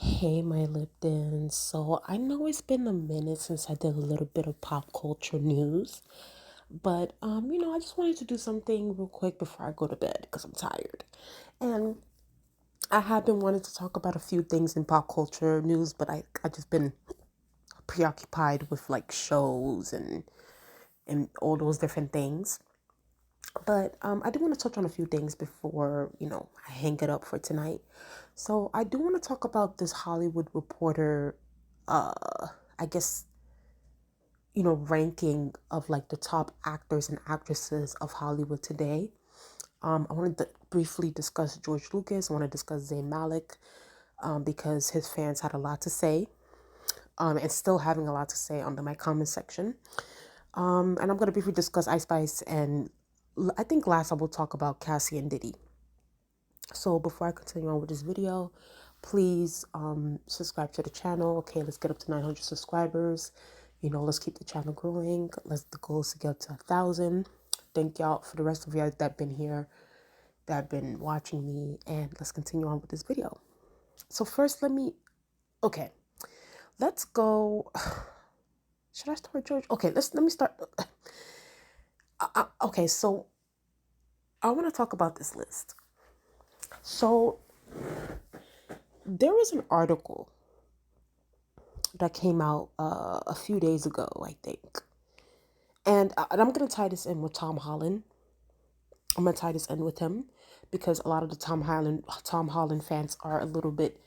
Hey, my Lipton. So I know it's been a minute since I did a little bit of pop culture news, but I just wanted to do something real quick before I go to bed because I'm tired. And I have been wanting to talk about a few things in pop culture news, but I just been preoccupied with like shows and all those different things. But I do want to touch on a few things before, I hang it up for tonight. So I do want to talk about this Hollywood Reporter, I guess, ranking of like the top actors and actresses of Hollywood today. I wanted to briefly discuss George Lucas. I want to discuss zaynmalik, because his fans had a lot to say, and still having a lot to say under my comment section. And I'm going to briefly discuss icespice, and I think last I will talk about Cassie and Diddy. So before I continue on with this video, please subscribe to the channel. Okay, let's get up to 900 subscribers. Let's keep the channel growing. The goal is to get to 1,000. Thank y'all for the rest of y'all that been here, that been watching me, and let's continue on with this video. So first, okay, let's go. Should I start with George? Okay, let me start. Okay, so I want to talk about this list. So there was an article that came out a few days ago, I think. And I'm going to tie this in with Tom Holland. I'm going to tie this in with him because a lot of the Tom Holland fans are a little bit,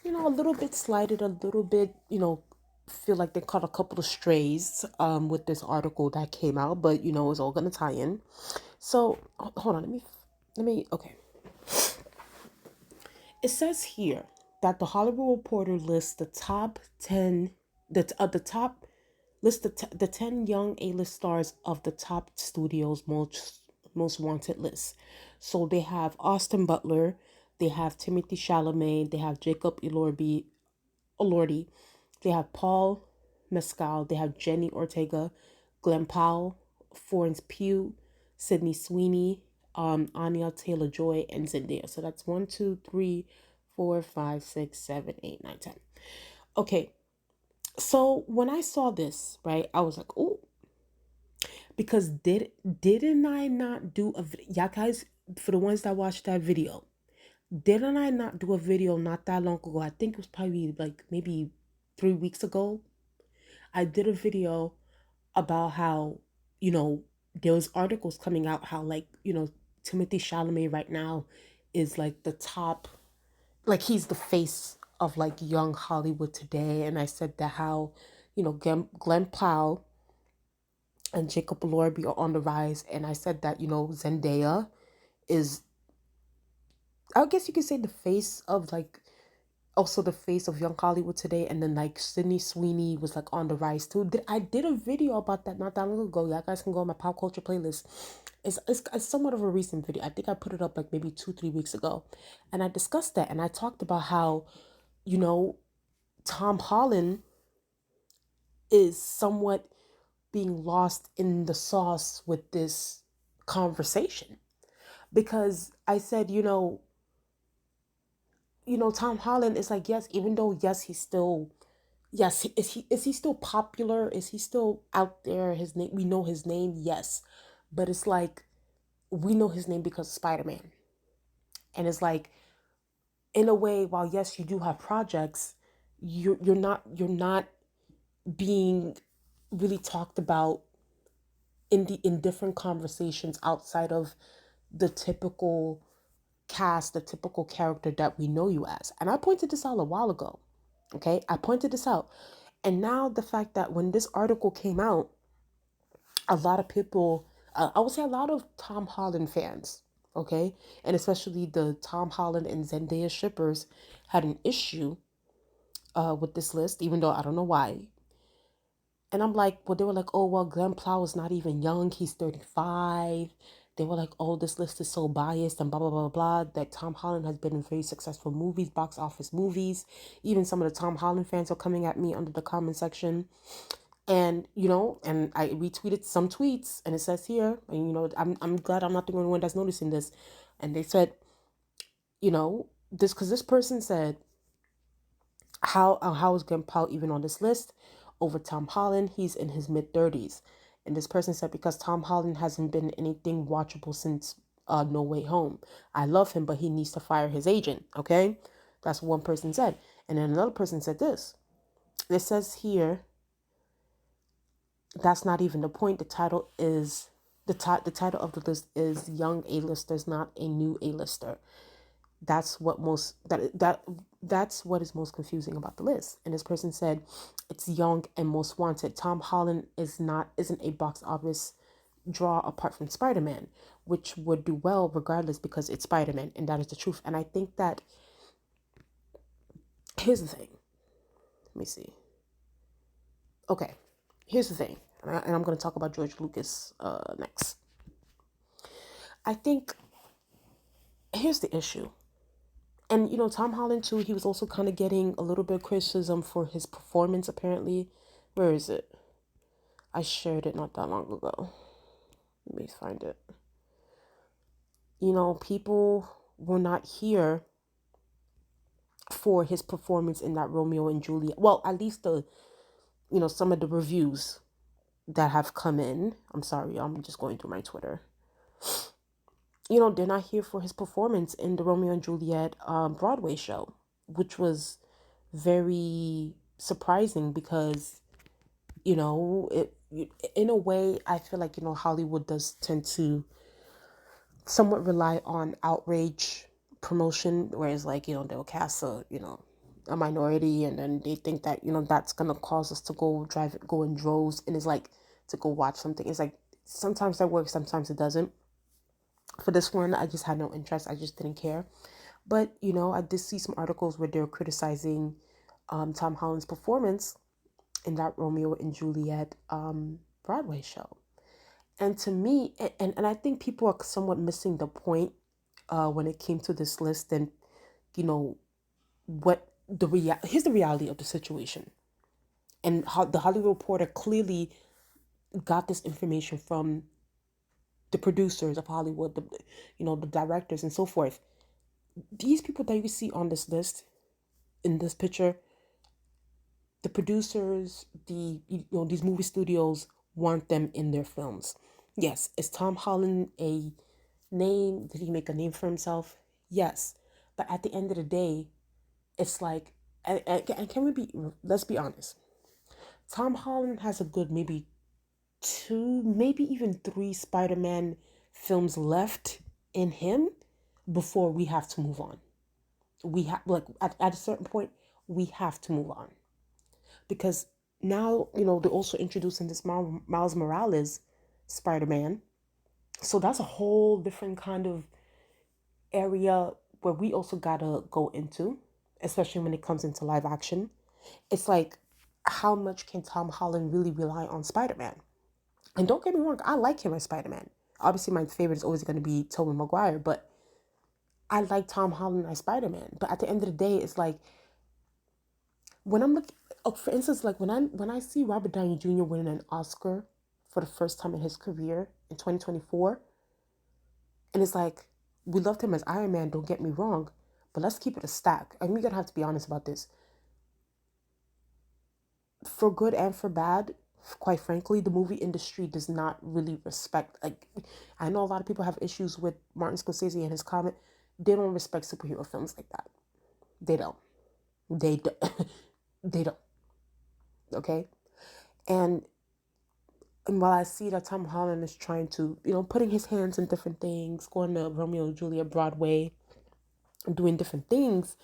a little bit slighted, a little bit, feel like they caught a couple of strays with this article that came out, but it's all going to tie in. So hold on, okay. It says here that the Hollywood Reporter lists the top 10, the top list the 10 young A-list stars of the top studios most wanted list. So they have Austin Butler, they have Timothy Chalamet, they have Jacob Elordi, they have Paul Mescal, they have Jenny Ortega, Glenn Powell, Florence Pugh, Sydney Sweeney, Anya Taylor-Joy, and Zendaya. So that's 1, 2, 3, 4, 5, 6, 7, 8, 9, 10. Okay, so when I saw this, right, I was like, oh, because didn't I not do y'all guys, for the ones that watched that video, didn't I not do a video not that long ago? I think it was probably like maybe 3 weeks ago. I did a video about how, there was articles coming out how like, Timothy Chalamet right now is like the top, like he's the face of like young Hollywood today. And I said that how, Glenn Powell and Jacob Elordi are on the rise. And I said that, Zendaya is, I guess you could say, the face of like, also the face of young Hollywood today. And then like Sydney Sweeney was like on the rise too. I did a video about that not that long ago. Y'all guys can go on my pop culture playlist. It's somewhat of a recent video. I think I put it up like maybe 2-3 weeks ago. And I discussed that and I talked about how, you know, Tom Holland is somewhat being lost in the sauce with this conversation. Because I said, Tom Holland is like, yes, even though yes, he's still, yes, is he still popular? Is he still out there? His name, we know his name, yes. But it's like we know his name because of Spider-Man. And it's like, in a way, while yes, you do have projects, you're not being really talked about in different conversations outside of the typical cast, the typical character that we know you as. And I pointed this out a while ago. Okay, I pointed this out. And now the fact that when this article came out, a lot of people, I would say a lot of Tom Holland fans, okay, and especially the Tom Holland and Zendaya shippers had an issue with this list, even though I don't know why. And I'm like, well, they were like, oh, well, Glenn Plow is not even young. He's 35. They were like, oh, this list is so biased and blah, blah, blah, blah. That Tom Holland has been in very successful movies, box office movies. Even some of the Tom Holland fans are coming at me under the comment section. And, and I retweeted some tweets and it says here, and, I'm glad I'm not the only one that's noticing this. And they said, this, because this person said, how is Glen Powell even on this list over Tom Holland? He's in his mid-30s. And this person said because Tom Holland hasn't been anything watchable since No Way Home. I love him, but he needs to fire his agent. Okay, that's what one person said. And then another person said this. It says here, that's not even the point. The title is the title of the list is Young A-listers, not a new A-lister. That's what that's what is most confusing about the list. And this person said it's young and most wanted. Tom Holland isn't a box office draw apart from Spider-Man, which would do well regardless because it's Spider-Man, and that is the truth. And I think that here's the thing. Let me see. Okay, here's the thing, and I'm going to talk about George Lucas next. I think here's the issue. And, Tom Holland, too, he was also kind of getting a little bit of criticism for his performance, apparently. Where is it? I shared it not that long ago. Let me find it. People were not here for his performance in that Romeo and Juliet. Well, at least some of the reviews that have come in. I'm sorry, I'm just going through my Twitter. They're not here for his performance in the Romeo and Juliet Broadway show, which was very surprising because, in a way, I feel like, Hollywood does tend to somewhat rely on outrage promotion, whereas like, they'll cast a minority and then they think that, that's going to cause us to go in droves and it's like to go watch something. It's like sometimes that works, sometimes it doesn't. For this one, I just had no interest. I just didn't care. But, I did see some articles where they're criticizing Tom Holland's performance in that Romeo and Juliet Broadway show. And to me, and I think people are somewhat missing the point when it came to this list. And, what here's the reality of the situation. And how the Hollywood Reporter clearly got this information from the producers of Hollywood, the directors and so forth. These people that you see on this list, in this picture, the producers, these movie studios want them in their films. Yes, is Tom Holland a name? Did he make a name for himself? Yes, but at the end of the day, it's like, and let's be honest. Tom Holland has a good maybe 2, maybe even 3 Spider-Man films left in him before we have to move on. We have, like, at a certain point, we have to move on. Because now, they're also introducing this Miles Morales Spider-Man. So that's a whole different kind of area where we also gotta go into, especially when it comes into live action. It's like, how much can Tom Holland really rely on Spider-Man? And don't get me wrong, I like him as Spider-Man. Obviously, my favorite is always going to be Tobey Maguire, but I like Tom Holland as Spider-Man. But at the end of the day, it's like, when I'm looking, for instance, like when I see Robert Downey Jr. winning an Oscar for the first time in his career in 2024, and it's like, we loved him as Iron Man, don't get me wrong, but let's keep it a stack. And we're going to have to be honest about this. For good and for bad, quite frankly, the movie industry does not really respect, like, I know a lot of people have issues with Martin Scorsese and his comment. They don't respect superhero films like that. They don't. They don't. They don't. Okay? And while I see that Tom Holland is trying to, putting his hands in different things, going to Romeo and Juliet Broadway, doing different things,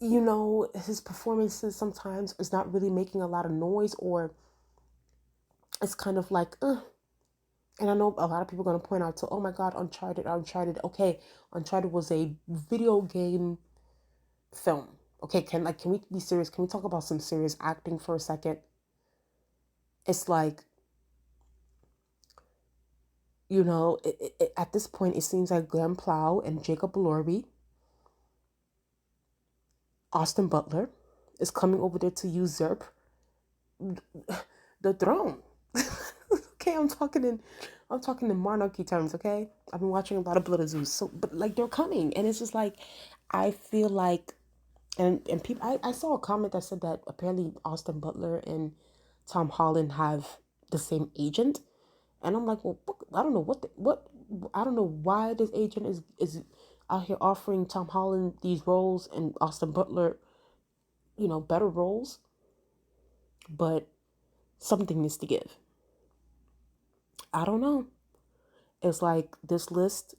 his performances sometimes is not really making a lot of noise, or it's kind of like, And I know a lot of people are going to point out to, oh my God, Uncharted. Okay, Uncharted was a video game film. Okay, can we be serious? Can we talk about some serious acting for a second? It's like, at this point, it seems like Glenn Plow and Jacob Elordi, Austin Butler, is coming over there to usurp the throne. Okay, I'm talking in monarchy terms. Okay, I've been watching a lot of Blood of Zeus, but like, they're coming, and it's just like, I feel like And people, I saw a comment that said that apparently Austin Butler and Tom Holland have the same agent, and I'm like, well, I don't know what I don't know why this agent is out here offering Tom Holland these roles and Austin Butler, better roles, but something needs to give. I don't know. It's like this list.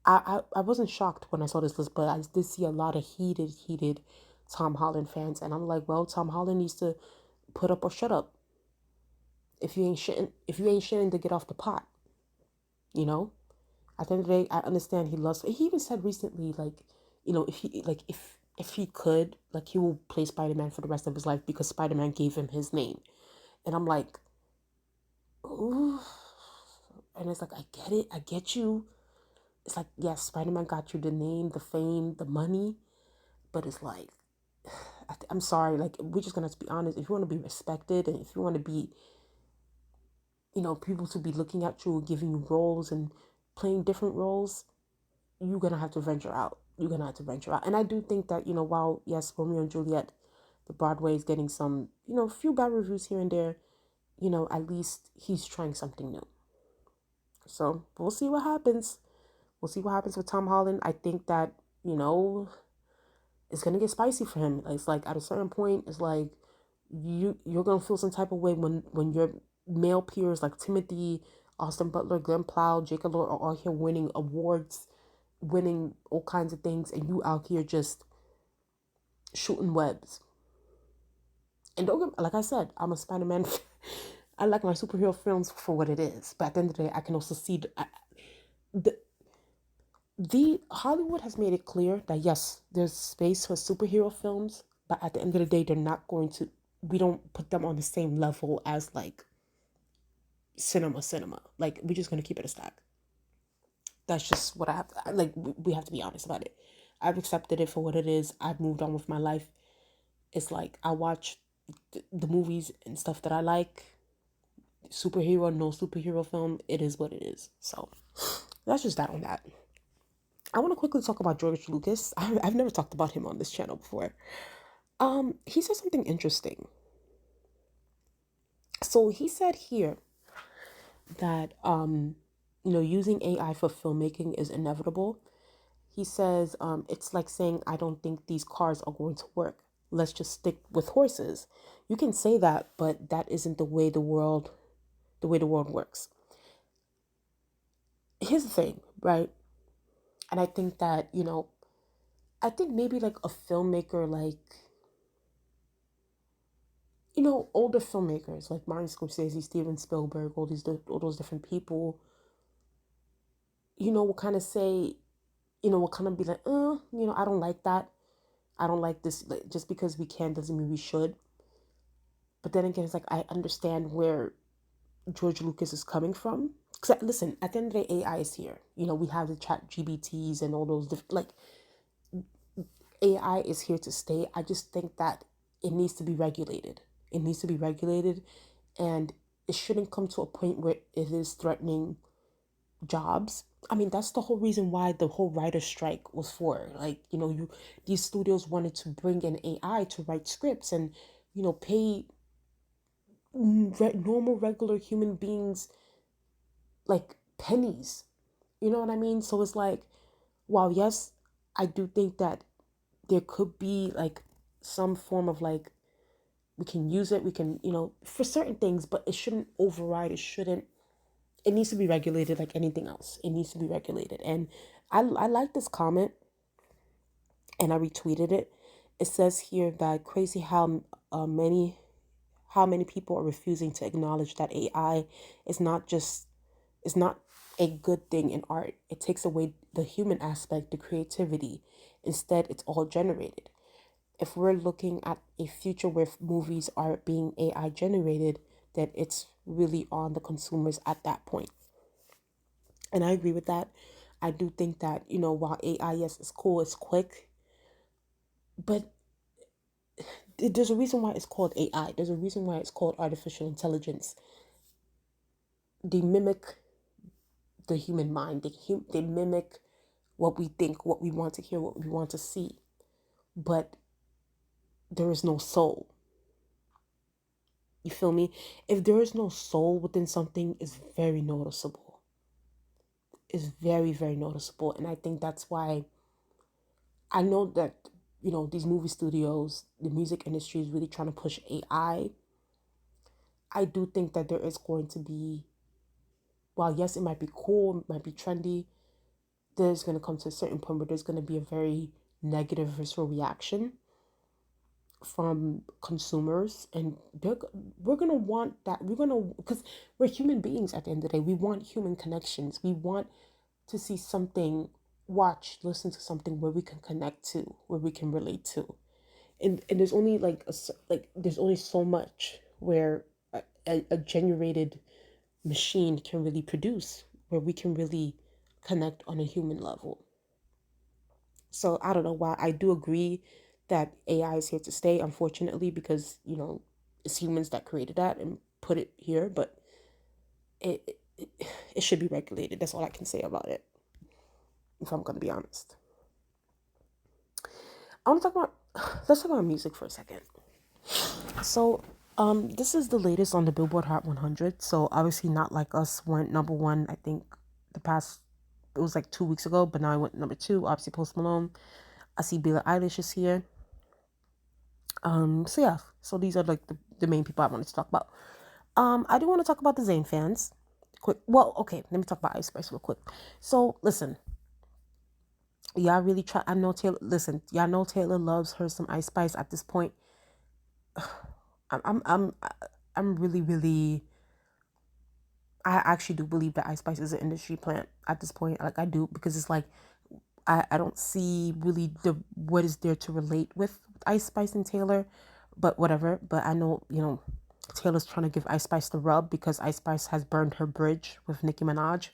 I wasn't shocked when I saw this list, but I did see a lot of heated Tom Holland fans, and I'm like, well, Tom Holland needs to put up or shut up. If you ain't shitting to get off the pot, you know. At the end of the day, I understand he loves. He even said recently, like, if he could, like, he will play Spider Man for the rest of his life because Spider Man gave him his name, and I'm like, ooh, and it's like I get it, I get you. It's like yes, Spider Man got you the name, the fame, the money, but it's like, I'm sorry, like we're just gonna have to be honest. If you want to be respected and if you want to be, people to be looking at you, giving you roles and playing different roles, you're gonna have to venture out. You're gonna have to venture out. And I do think that, while yes, Romeo and Juliet, the Broadway is getting some, a few bad reviews here and there, at least he's trying something new. So we'll see what happens. We'll see what happens with Tom Holland. I think that, it's gonna get spicy for him. It's like at a certain point, it's like you're gonna feel some type of way when your male peers like Timothy, Austin Butler, Glenn Plow, Jacob Lord are all here winning awards, winning all kinds of things, and you out here just shooting webs. And don't get, like I said, I'm a Spider-Man. I like my superhero films for what it is, but at the end of the day, I can also see the the Hollywood has made it clear that yes, there's space for superhero films, but at the end of the day, they're not going to. We don't put them on the same level as like cinema. Like we're just gonna keep it a stack. That's just what I have. Like we have to be honest about it. I've accepted it for what it is. I've moved on with my life. It's like I watch the movies and stuff that I like. Superhero, no superhero film. It is what it is. So that's just that on that. I want to quickly talk about George Lucas. I've never talked about him on this channel before. He said something interesting. So he said here that using AI for filmmaking is inevitable. He says it's like saying I don't think these cars are going to work. Let's just stick with horses. You can say that, but that isn't the way the world works. Here's the thing, right? And I think that, I think maybe like a filmmaker like older filmmakers like Martin Scorsese, Steven Spielberg, all those different people, will kind of say, will kind of be like, I don't like that. I don't like this. Like, just because we can doesn't mean we should. But then again, it's like I understand where George Lucas is coming from. Because listen, at the end of the day, AI is here. We have the chat GBTs and all those different, like AI is here to stay. I just think that it needs to be regulated. It needs to be regulated, and it shouldn't come to a point where it is threatening jobs. I mean, that's the whole reason why the whole writer strike was for. Like, these studios wanted to bring in AI to write scripts and, pay normal, regular human beings like pennies. You know what I mean? So it's like, while yes, I do think that there could be like some form of like we can use it, we can, for certain things, but it shouldn't override. It needs to be regulated like anything else. It needs to be regulated. And I like this comment and I retweeted it. It says here that crazy how many people are refusing to acknowledge that AI is not a good thing in art. It takes away the human aspect, the creativity. Instead, it's all generated. If we're looking at a future where movies are being AI generated, then it's really on the consumers at that point. And I agree with that. I do think that, while AI, yes, it's cool, it's quick, but there's a reason why it's called AI. There's a reason why it's called artificial intelligence. They mimic the human mind. They mimic what we think, what we want to hear, what we want to see. But there is no soul. You feel me? If there is no soul within something, it's very noticeable. It's very, very noticeable. And I think that's why I know that, these movie studios, the music industry is really trying to push AI. I do think that there is going to be, while yes, it might be cool, it might be trendy, there's going to come to a certain point where there's going to be a very negative visceral reaction from consumers, and we're going to want that. We're going to, because we're human beings at the end of the day. We want human connections. We want to see something, watch, listen to something where we can connect to, where we can relate to. And there's only there's only so much where a generated machine can really produce, where we can really connect on a human level. So I don't know why. I do agree that AI is here to stay, unfortunately, because it's humans that created that and put it here, but it should be regulated. That's all I can say about it, if I'm gonna be honest. I want to talk about let's talk about music for a second. So, this is the latest on the Billboard Hot 100. So obviously, Not Like Us went number one. I think the past it was like 2 weeks ago, but now I went number two. Obviously, Post Malone. I see Billie Eilish is here. So yeah, so these are like the main people I wanted to talk about. I do want to talk about the Zayn fans. Quick, well, okay, let me talk about Ice Spice real quick. So listen, y'all really try. I know Taylor. Listen, y'all know Taylor loves her some Ice Spice. At this point, I'm I'm I'm I'm really really. I actually do believe that Ice Spice is an industry plant at this point. Like I do, because it's like I don't see really the what is there to relate with Ice Spice and Taylor, but whatever. But I know Taylor's trying to give Ice Spice the rub because Ice Spice has burned her bridge with Nicki Minaj.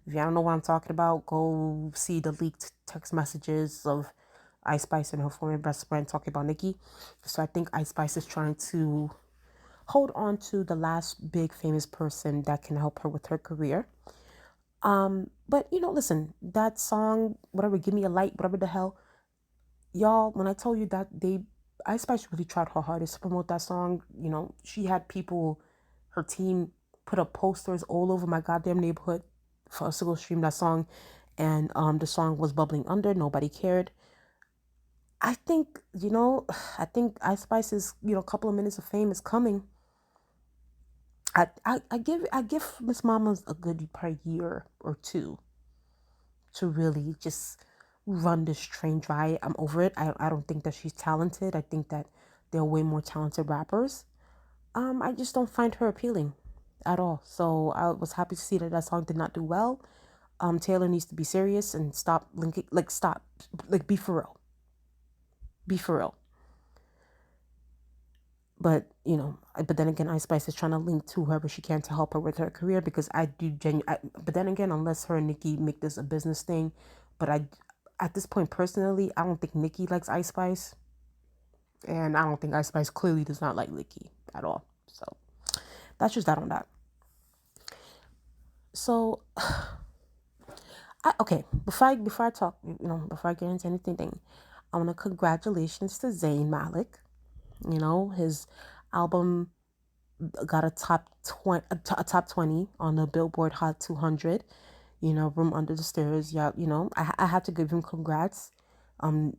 If y'all don't know what I'm talking about, go see the leaked text messages of Ice Spice and her former best friend talking about Nicki. So I think Ice Spice is trying to hold on to the last big famous person that can help her with her career. But listen, that song, whatever, Give Me a Light, whatever the hell, y'all, when I told you that Ice Spice really tried her hardest to promote that song. She had people, her team, put up posters all over my goddamn neighborhood for us to go stream that song, and the song was bubbling under. Nobody cared. I think I think Ice Spice's couple of minutes of fame is coming. I give Miss Mama's a good per year or two to really just run this train dry. I'm over it. I don't think that she's talented. I think that there are way more talented rappers. I just don't find her appealing at all. So I was happy to see that that song did not do well. Taylor needs to be serious and stop linking, stop, be for real. Be for real. But but then again, Ice Spice is trying to link to whoever she can to help her with her career, because I do but then again, unless her and Nicki make this a business thing, but at this point personally, I don't think Nicki likes Ice Spice, and I don't think Ice Spice clearly does not like Nicki at all. So that's just that on that. So okay, before I talk, before I get into anything, I want to congratulations to Zayn Malik. His album got a top 20 on the Billboard Hot 200. Room Under the Stairs. Yeah, I had to give him congrats. The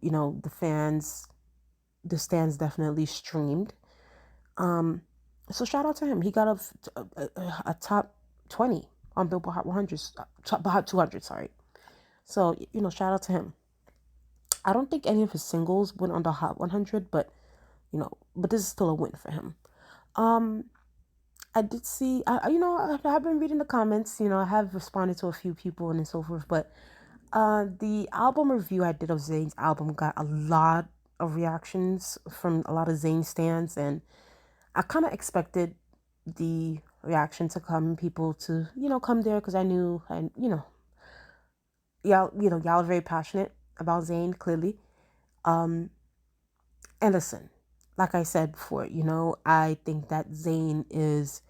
the stands definitely streamed. Um, so shout out to him. He got a top 20 on Billboard Hot 100, top Hot 200. Sorry. So shout out to him. I don't think any of his singles went on the Hot 100, but but this is still a win for him. Um, I did see, I have been reading the comments. I have responded to a few people and so forth, but the album review I did of Zayn's album got a lot of reactions from a lot of Zayn stans, and I kind of expected the reaction to come, people to, come there, because I knew, and, y'all are very passionate about Zayn, clearly. Um, and listen, like I said before, I think that Zayn is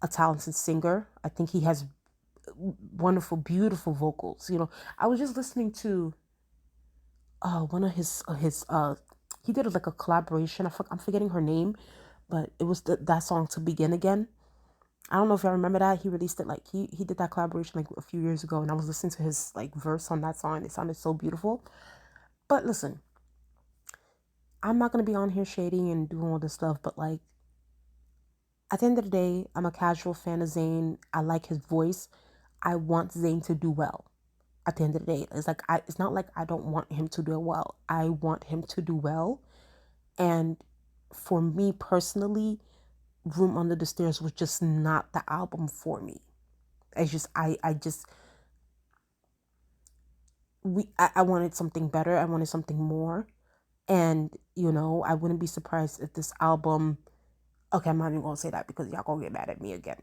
a talented singer. I think he has wonderful, beautiful vocals. I was just listening to one of his he did like a collaboration. I'm forgetting her name, but it was that song To Begin Again. I don't know if y'all remember that. He released it like he did that collaboration like a few years ago, and I was listening to his like verse on that song. It sounded so beautiful. But listen, I'm not gonna be on here shading and doing all this stuff, but like at the end of the day, I'm a casual fan of Zayn. I like his voice. I want Zayn to do well. At the end of the day, it's like it's not like I don't want him to do well. I want him to do well. And for me personally, Room Under the Stairs was just not the album for me. It's just I wanted something better. I wanted something more. And I wouldn't be surprised if this album, okay, I'm not even gonna say that because y'all gonna get mad at me again.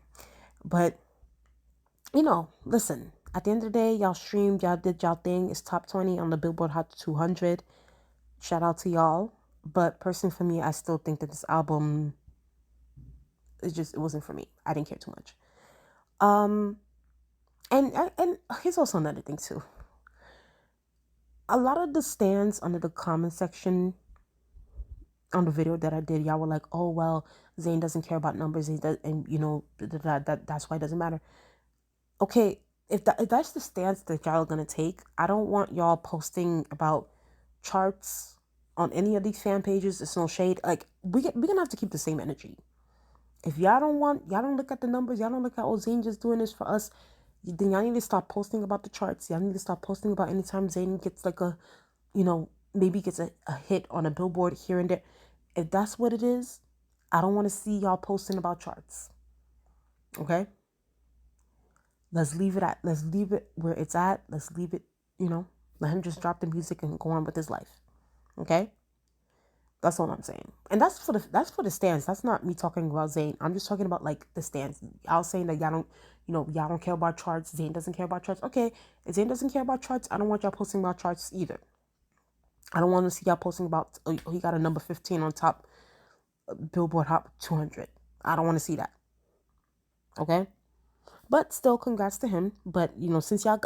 But listen, at the end of the day, y'all streamed, y'all did y'all thing. It's top 20 on the Billboard Hot 200. Shout out to y'all. But personally for me, I still think that this album, it wasn't for me. I didn't care too much. And here's also another thing too. A lot of the stands under the comment section on the video that I did, y'all were like, "Oh well, Zayn doesn't care about numbers. He does, and that's why it doesn't matter." Okay, if that's the stance that y'all are gonna take, I don't want y'all posting about charts on any of these fan pages. It's no shade. Like we're gonna have to keep the same energy. If y'all don't look at the numbers, y'all don't look at Zayn just doing this for us, then y'all need to stop posting about the charts. Y'all need to stop posting about anytime Zayn gets like a, maybe gets a hit on a billboard here and there. If that's what it is, I don't want to see y'all posting about charts. Okay? Let's leave it where it's at. Let's leave it, let him just drop the music and go on with his life. Okay? That's all I'm saying. And that's for the stands. That's not me talking about Zayn. I'm just talking about like the stands. I was saying that y'all don't care about charts. Zayn doesn't care about charts. Okay, if Zayn doesn't care about charts, I don't want y'all posting about charts either. I don't want to see y'all posting about he got a number 15 on top Billboard Hot 200. I don't want to see that. Okay? But still, congrats to him. But since y'all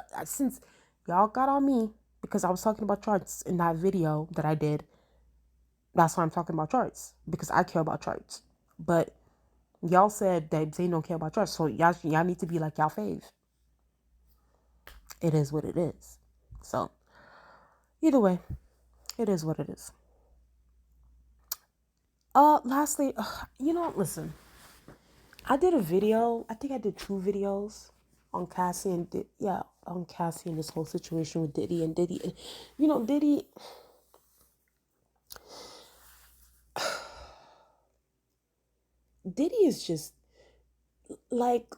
got on me because I was talking about charts in that video that I did, that's why I'm talking about charts, because I care about charts. But y'all said that Zayn don't care about charts, so y'all need to be like y'all fave. It is what it is. So either way, it is what it is. Lastly, listen. I did a video. I think I did 2 videos on Cassie on Cassie and this whole situation with Diddy and Diddy. And, Diddy is just like,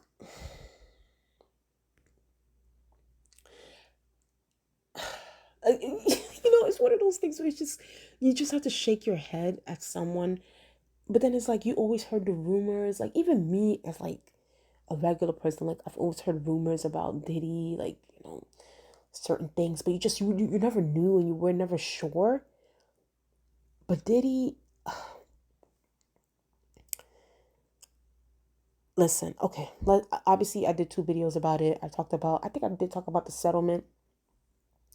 it's one of those things where you just have to shake your head at someone. But then it's like you always heard the rumors. Like even me as like a regular person, like I've always heard rumors about Diddy, like certain things, but you never knew and you were never sure. But Diddy, listen, okay. Obviously, I did 2 videos about it. I think I did talk about the settlement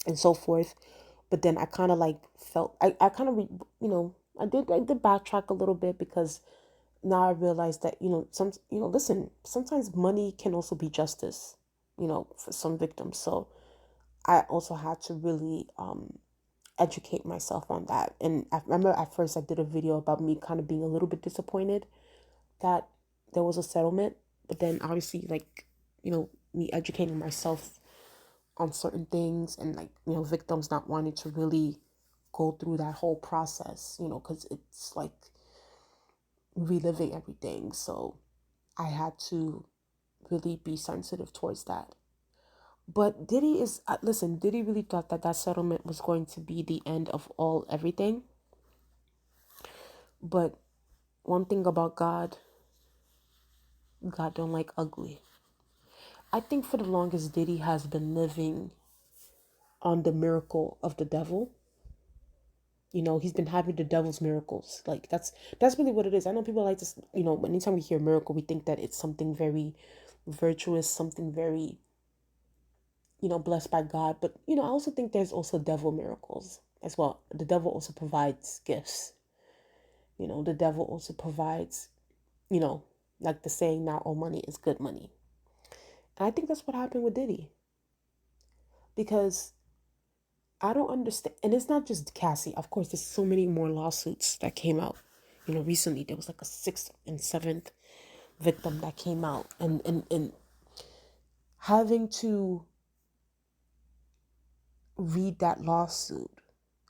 and so forth. But then I kind of like felt, I kind of, I did backtrack a little bit because now I realize that, listen, sometimes money can also be justice, for some victims. So I also had to really educate myself on that. And I remember at first I did a video about me kind of being a little bit disappointed that there was a settlement, but then obviously like, me educating myself on certain things and like, victims not wanting to really go through that whole process, because it's like reliving everything. So I had to really be sensitive towards that. But Diddy really thought that settlement was going to be the end of everything. But one thing about God don't like ugly. I think for the longest, Diddy has been living on the miracle of the devil. He's been having the devil's miracles. Like that's really what it is. I know people like this, anytime we hear miracle, we think that it's something very virtuous, something very, blessed by God. But, I also think there's also devil miracles. as well. The devil also provides gifts. The devil also provides, you know, like the saying, not all money is good money. And I think that's what happened with Diddy. Because I don't understand. And it's not just Cassie. Of course, there's so many more lawsuits that came out. Recently there was like a sixth and seventh victim that came out. And having to read that lawsuit,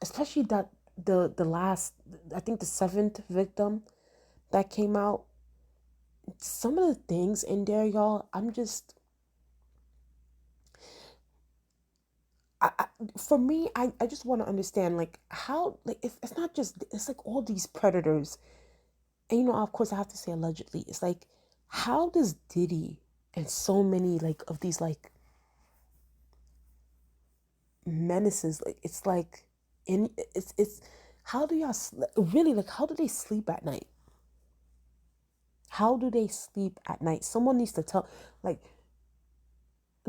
especially that the last, I think the seventh victim that came out, some of the things in there, y'all, I, for me, I just want to understand, like, how, like, it's not just, it's like all these predators. And, of course, I have to say allegedly. It's like, how does Diddy and so many, like, of these, like, menaces, like, it's like, it's, how do y'all, really, like, how do they sleep at night? How do they sleep at night? Someone needs to tell, like,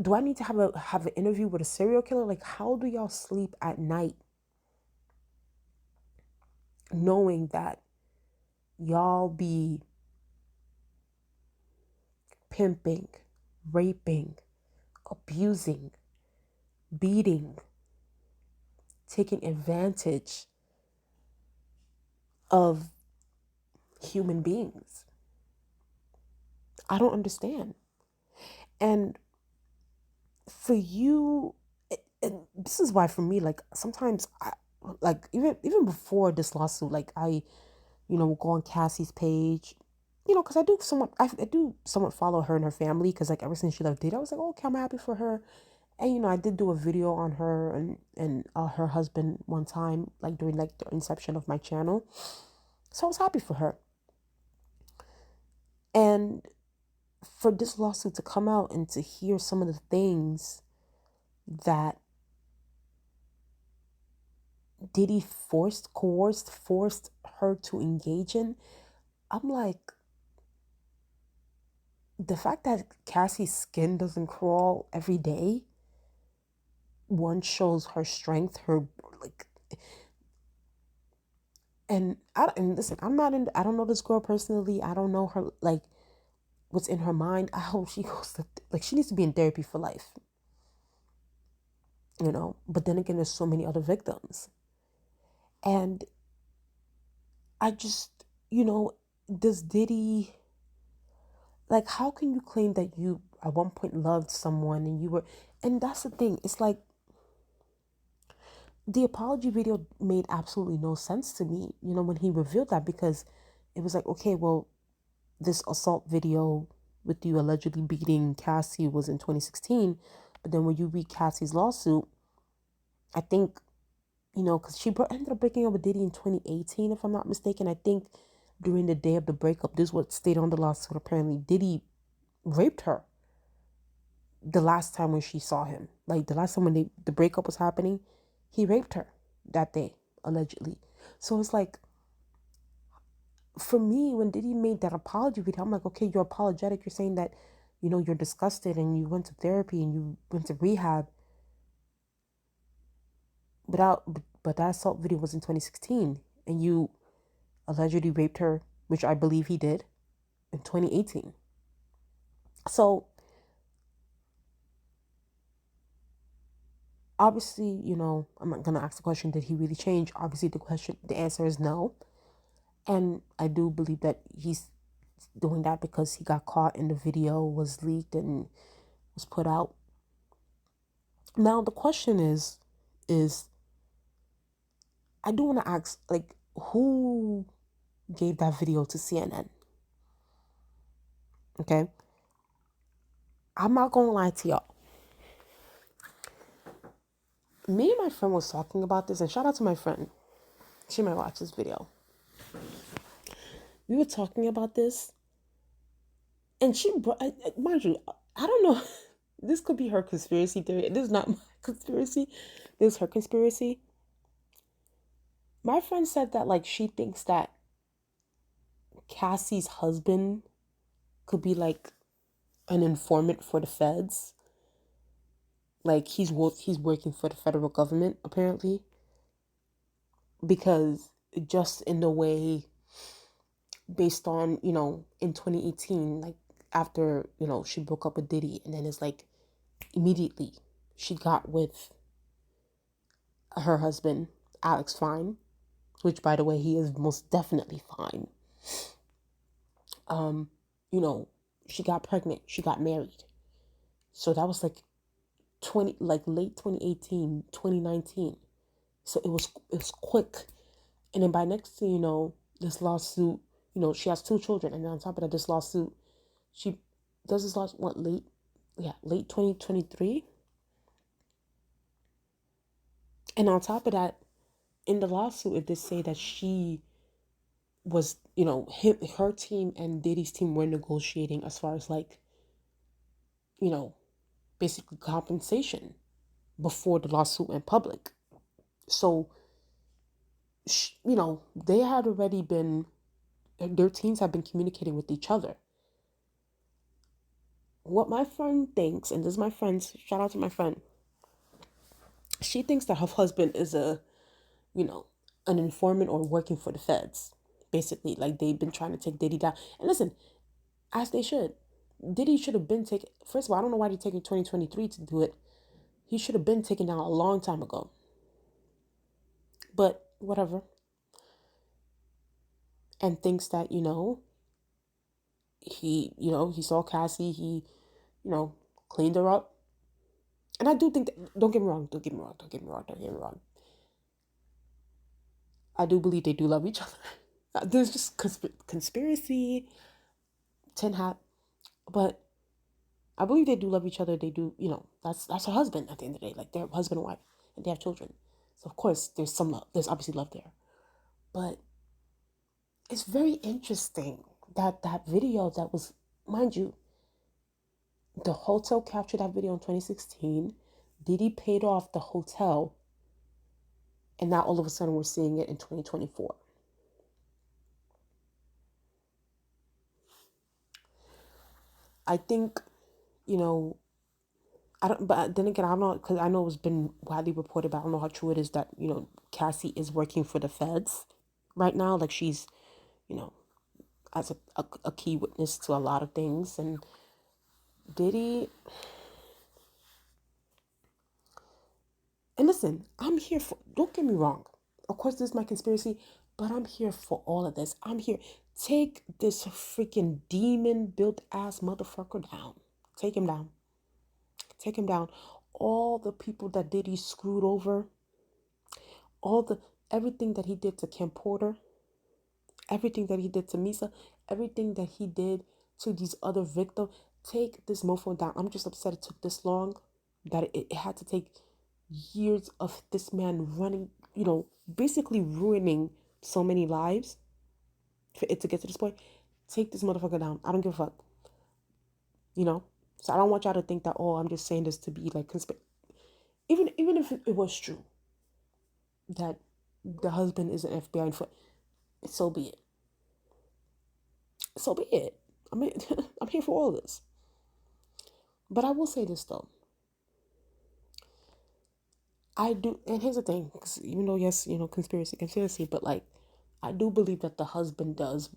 do I need to have an interview with a serial killer? Like, how do y'all sleep at night knowing that y'all be pimping, raping, abusing, beating, taking advantage of human beings? I don't understand. And for you, and this is why for me, like, sometimes like, even before this lawsuit, like, I will go on Cassie's page, because I do somewhat follow her and her family, because, like, ever since she left Diddy, I was like, oh, okay, I'm happy for her. And I did do a video on her and her husband one time, like, during, like, the inception of my channel. So I was happy for her. And for this lawsuit to come out and to hear some of the things that Diddy forced her to engage in, I'm like, the fact that Cassie's skin doesn't crawl every day, one, shows her strength, her, like, and listen, I don't know this girl personally. I don't know her, like, what's in her mind. I hope she goes to, like, she needs to be in therapy for life, but then again, there's so many other victims. And I just, does Diddy, like, how can you claim that you at one point loved someone and that's the thing. It's like, the apology video made absolutely no sense to me, when he revealed that, because it was like, okay, well, this assault video with you allegedly beating Cassie was in 2016, but then when you read Cassie's lawsuit, I think, because she ended up breaking up with Diddy in 2018, if I'm not mistaken. I think during the day of the breakup, this is what stayed on the lawsuit. Apparently, Diddy raped her the last time when she saw him. Like, the last time when the breakup was happening, he raped her that day, allegedly. So it's like, for me, when Diddy made that apology video, I'm like, okay, you're apologetic. You're saying that, you're disgusted and you went to therapy and you went to rehab. But that assault video was in 2016 and you allegedly raped her, which I believe he did, in 2018. So obviously, I'm not gonna ask the question, did he really change? Obviously, the answer is no. And I do believe that he's doing that because he got caught and the video was leaked and was put out. Now the question is I do want to ask, like, who gave that video to CNN? Okay, I'm not gonna lie to y'all. Me and my friend was talking about this, and shout out to my friend. She might watch this video. We were talking about this, and she brought, mind you, I don't know. This could be her conspiracy theory. This is not my conspiracy. This is her conspiracy. My friend said that, like, she thinks that Cassie's husband could be, like, an informant for the feds. Like, he's working for the federal government, apparently. because just in the way, based on, in 2018, like after, she broke up with Diddy, and then it's like immediately she got with her husband, Alex Fine, which by the way, he is most definitely fine. Um, you know, she got pregnant, she got married. So that was like 20, like late 2018, 2019. So it was quick. And then by next thing you know, this lawsuit, she has two children, and then on top of that, this lawsuit, she does this lawsuit, what, late 2023. And on top of that, in the lawsuit, it did say that she was, her team and Diddy's team were negotiating as far as like, you know, basically compensation before the lawsuit went public. So, they had already been, their teams have been communicating with each other. What my friend thinks, and this is my friend's, shout out to my friend, she thinks that her husband is you know, an informant or working for the feds. Basically, like they've been trying to take Diddy down. And listen, as they should. Diddy should have been taken. First of all, I don't know why they're taking 2023 to do it. He should have been taken down a long time ago. But whatever. And thinks that, he saw Cassie, he, cleaned her up. And I do think that, don't get me wrong, don't get me wrong, don't get me wrong, don't get me wrong. I do believe they do love each other. There's just conspiracy, tin hat. But I believe they do love each other. They do, that's her husband at the end of the day. Like they're husband and wife, and they have children. So of course there's some love. There's obviously love there. But it's very interesting that that video that was, mind you, the hotel captured that video in 2016. Diddy paid off the hotel, and now all of a sudden we're seeing it in 2024. I think, you know, I don't, but then again, I don't know, because I know it's been widely reported, but I don't know how true it is that, Cassie is working for the feds right now. Like she's, you know, as a key witness to a lot of things. And Diddy, and listen, I'm here for, don't get me wrong. Of course, this is my conspiracy, but I'm here for all of this. I'm here. Take this freaking demon built ass motherfucker down. Take him down. Take him down. All the people that Diddy screwed over, all the, everything that he did to Kim Porter, everything that he did to Misa, everything that he did to these other victims. Take this mofo down. I'm just upset it took this long, that it had to take years of this man running, basically ruining so many lives for it to get to this point. Take this motherfucker down. I don't give a fuck. So I don't want y'all to think that, oh, I'm just saying this to be like even if it was true that the husband is an FBI informant, so be it. So be it. I mean, I'm here for all this. But I will say this though. I do, and here's the thing, because even though, yes, conspiracy, but like, I do believe that the husband does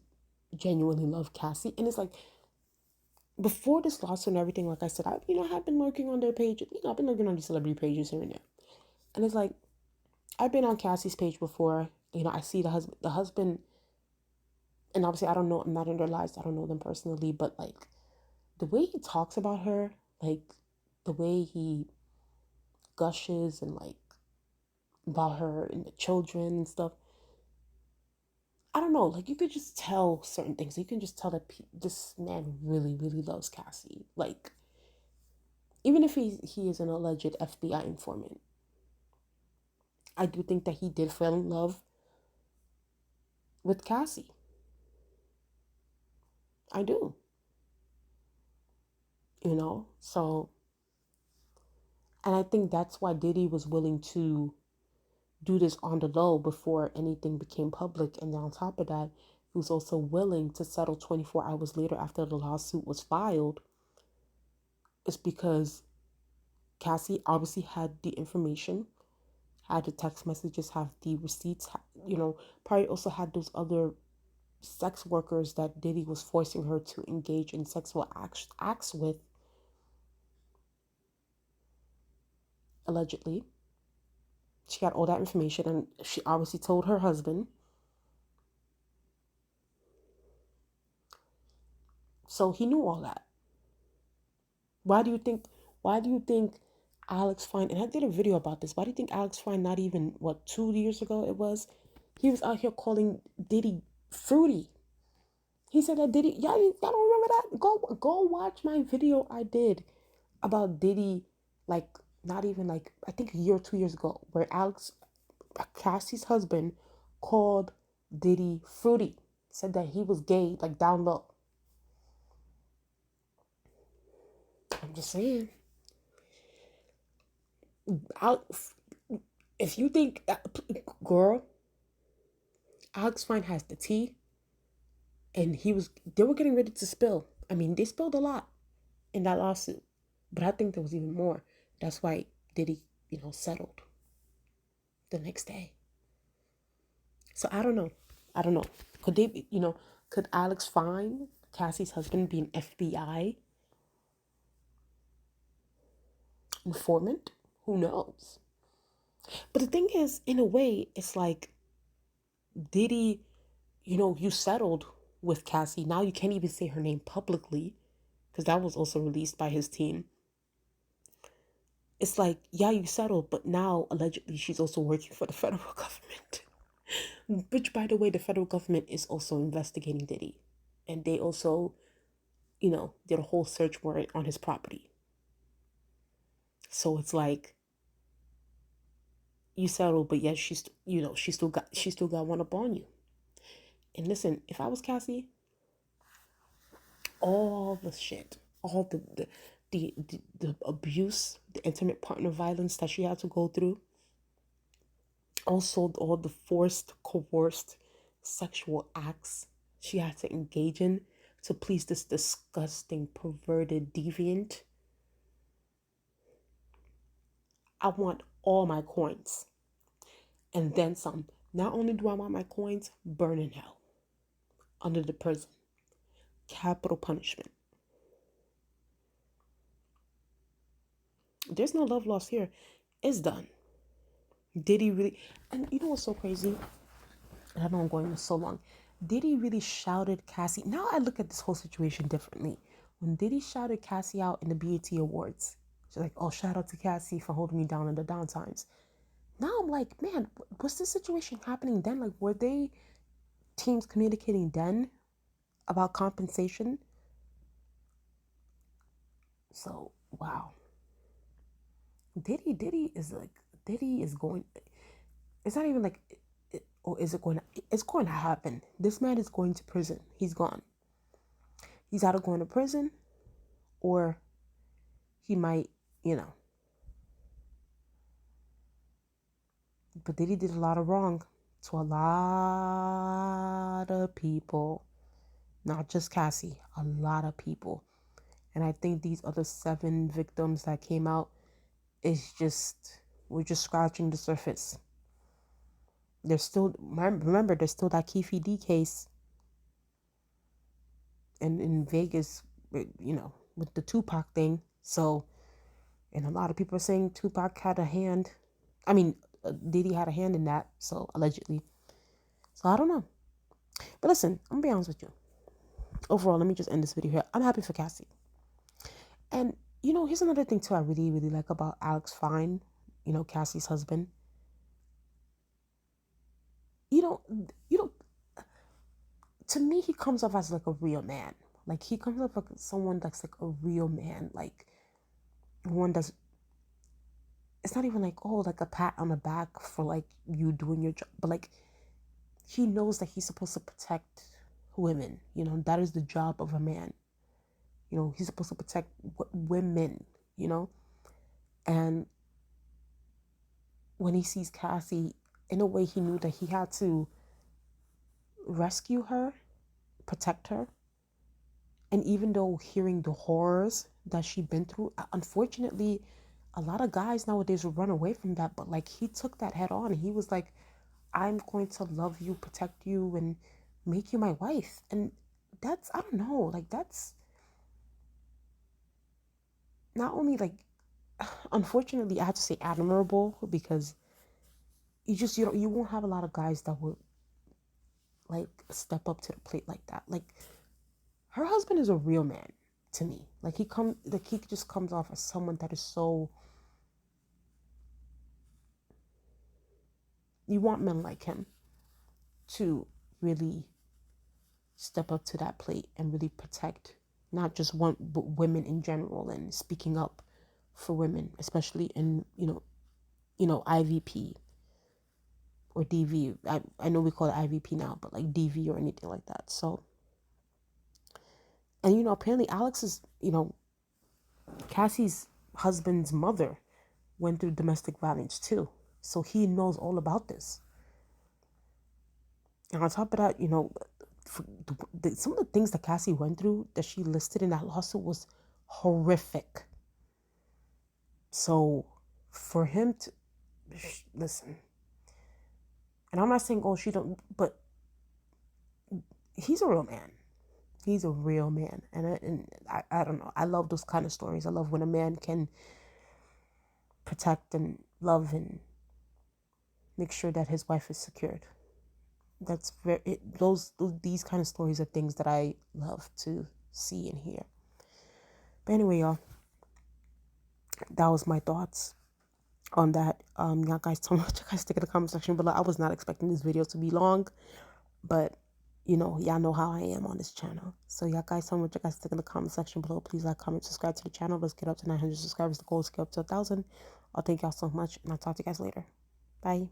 genuinely love Cassie. And it's like, before this lawsuit and everything, like I said, I've been lurking on their page. I've been looking on these celebrity pages here and there. And it's like, I've been on Cassie's page before. I see the husband, and obviously I don't know, I'm not in their lives. I don't know them personally, but like, the way he talks about her, like, the way he gushes and like, about her and the children and stuff. I don't know, like you could just tell certain things. You can just tell that this man really, really loves Cassie. Like, even if he is an alleged FBI informant, I do think that he did fall in love with Cassie. I do. So, and I think that's why Diddy was willing to do this on the low before anything became public. And then on top of that, he was also willing to settle 24 hours later after the lawsuit was filed. It's because Cassie obviously had the information, had the text messages, have the receipts, probably also had those other sex workers that Diddy was forcing her to engage in sexual acts with, allegedly. She got all that information, and she obviously told her husband. So he knew all that. Why do you think? Why do you think Alex Fine? And I did a video about this. Why do you think Alex Fine? Not even what 2 years ago it was. He was out here calling Diddy fruity. He said that Diddy. Y'all don't remember that? Go watch my video I did about Diddy. Like not even like I think a year or 2 years ago, where Cassie's husband, called Diddy fruity. Said that he was gay, like down low. I'm just saying. Out. If you think, girl, Alex Fine has the tea, and they were getting ready to spill. I mean, they spilled a lot in that lawsuit, but I think there was even more. That's why Diddy, settled the next day. So I don't know. I don't know. Could they be, could Alex Fine, Cassie's husband, be an FBI informant? Who knows? But the thing is, in a way, it's like Diddy, you settled with Cassie. Now you can't even say her name publicly because that was also released by his team. It's like, yeah, you settled, but now allegedly she's also working for the federal government. Which, by the way, the federal government is also investigating Diddy. And they also, did a whole search warrant on his property. So it's like, you settled, but yet she still got one up on you. And listen, if I was Cassie, all the shit, all the abuse, the intimate partner violence that she had to go through, also all the forced, coerced sexual acts she had to engage in to please this disgusting, perverted deviant. I want all my coins and then some. Not only do I want my coins, burn in hell, under the prison, capital punishment. There's no love lost here. It's done. Did he really? And you know what's so crazy? I know I'm going on so long. Diddy really shouted Cassie. Now I look at this whole situation differently. When Diddy shouted Cassie out in the BET Awards, she's like, "Oh, shout out to Cassie for holding me down in the down times." Now I'm like, man, was this situation happening then? Like, were they teams communicating then about compensation? So, wow. Diddy is going. It's not even like, or is it going to? It's going to happen. This man is going to prison. He's gone. He's either going to prison, or he might, But Diddy did a lot of wrong to a lot of people, not just Cassie. A lot of people. And I think these other 7 victims that came out we're just scratching the surface. There's still, remember, there's still that Keefe D case. And in Vegas, with the Tupac thing. So, and a lot of people are saying Tupac had a hand. I mean, Diddy had a hand in that. So, allegedly. So, I don't know. But listen, I'm going to be honest with you. Overall, let me just end this video here. I'm happy for Cassie. And, here's another thing, too, I really, really like about Alex Fine, Cassie's husband. To me, he comes off as like a real man. Like, he comes off like someone that's like a real man. Like, one that's, it's not even like, oh, like a pat on the back for like you doing your job. But like, he knows that he's supposed to protect women. That is the job of a man. He's supposed to protect women, And when he sees Cassie, in a way, he knew that he had to rescue her, protect her. And even though hearing the horrors that she'd been through, unfortunately, a lot of guys nowadays will run away from that. But like, he took that head on, and he was like, I'm going to love you, protect you, and make you my wife. And that's, I don't know, like that's not only like, unfortunately, I have to say admirable, because you won't have a lot of guys that would like step up to the plate like that. Like her husband is a real man to me. Like he just comes off as someone that is so, you want men like him to really step up to that plate and really protect not just one but women in general, and speaking up for women, especially in IVP or DV. I know we call it IVP now, but like DV or anything like that. So, and apparently Alex is, Cassie's husband's mother went through domestic violence too. So he knows all about this. And on top of that, some of the things that Cassie went through that she listed in that lawsuit was horrific. So for him to listen, and I'm not saying, oh, she don't, but he's a real man. He's a real man. And I don't know. I love those kind of stories. I love when a man can protect and love and make sure that his wife is secured. That's these kind of stories are things that I love to see and hear. But anyway, y'all, that was my thoughts on that. Y'all guys tell me what you guys think in the comment section below. I was not expecting this video to be long, but y'all know how I am on this channel. So y'all guys tell me what you guys think in the comment section below. Please like, comment, subscribe to the channel. Let's get up to 900 subscribers. The goal is to get up to 1,000. I'll thank y'all so much, and I'll talk to you guys later. Bye.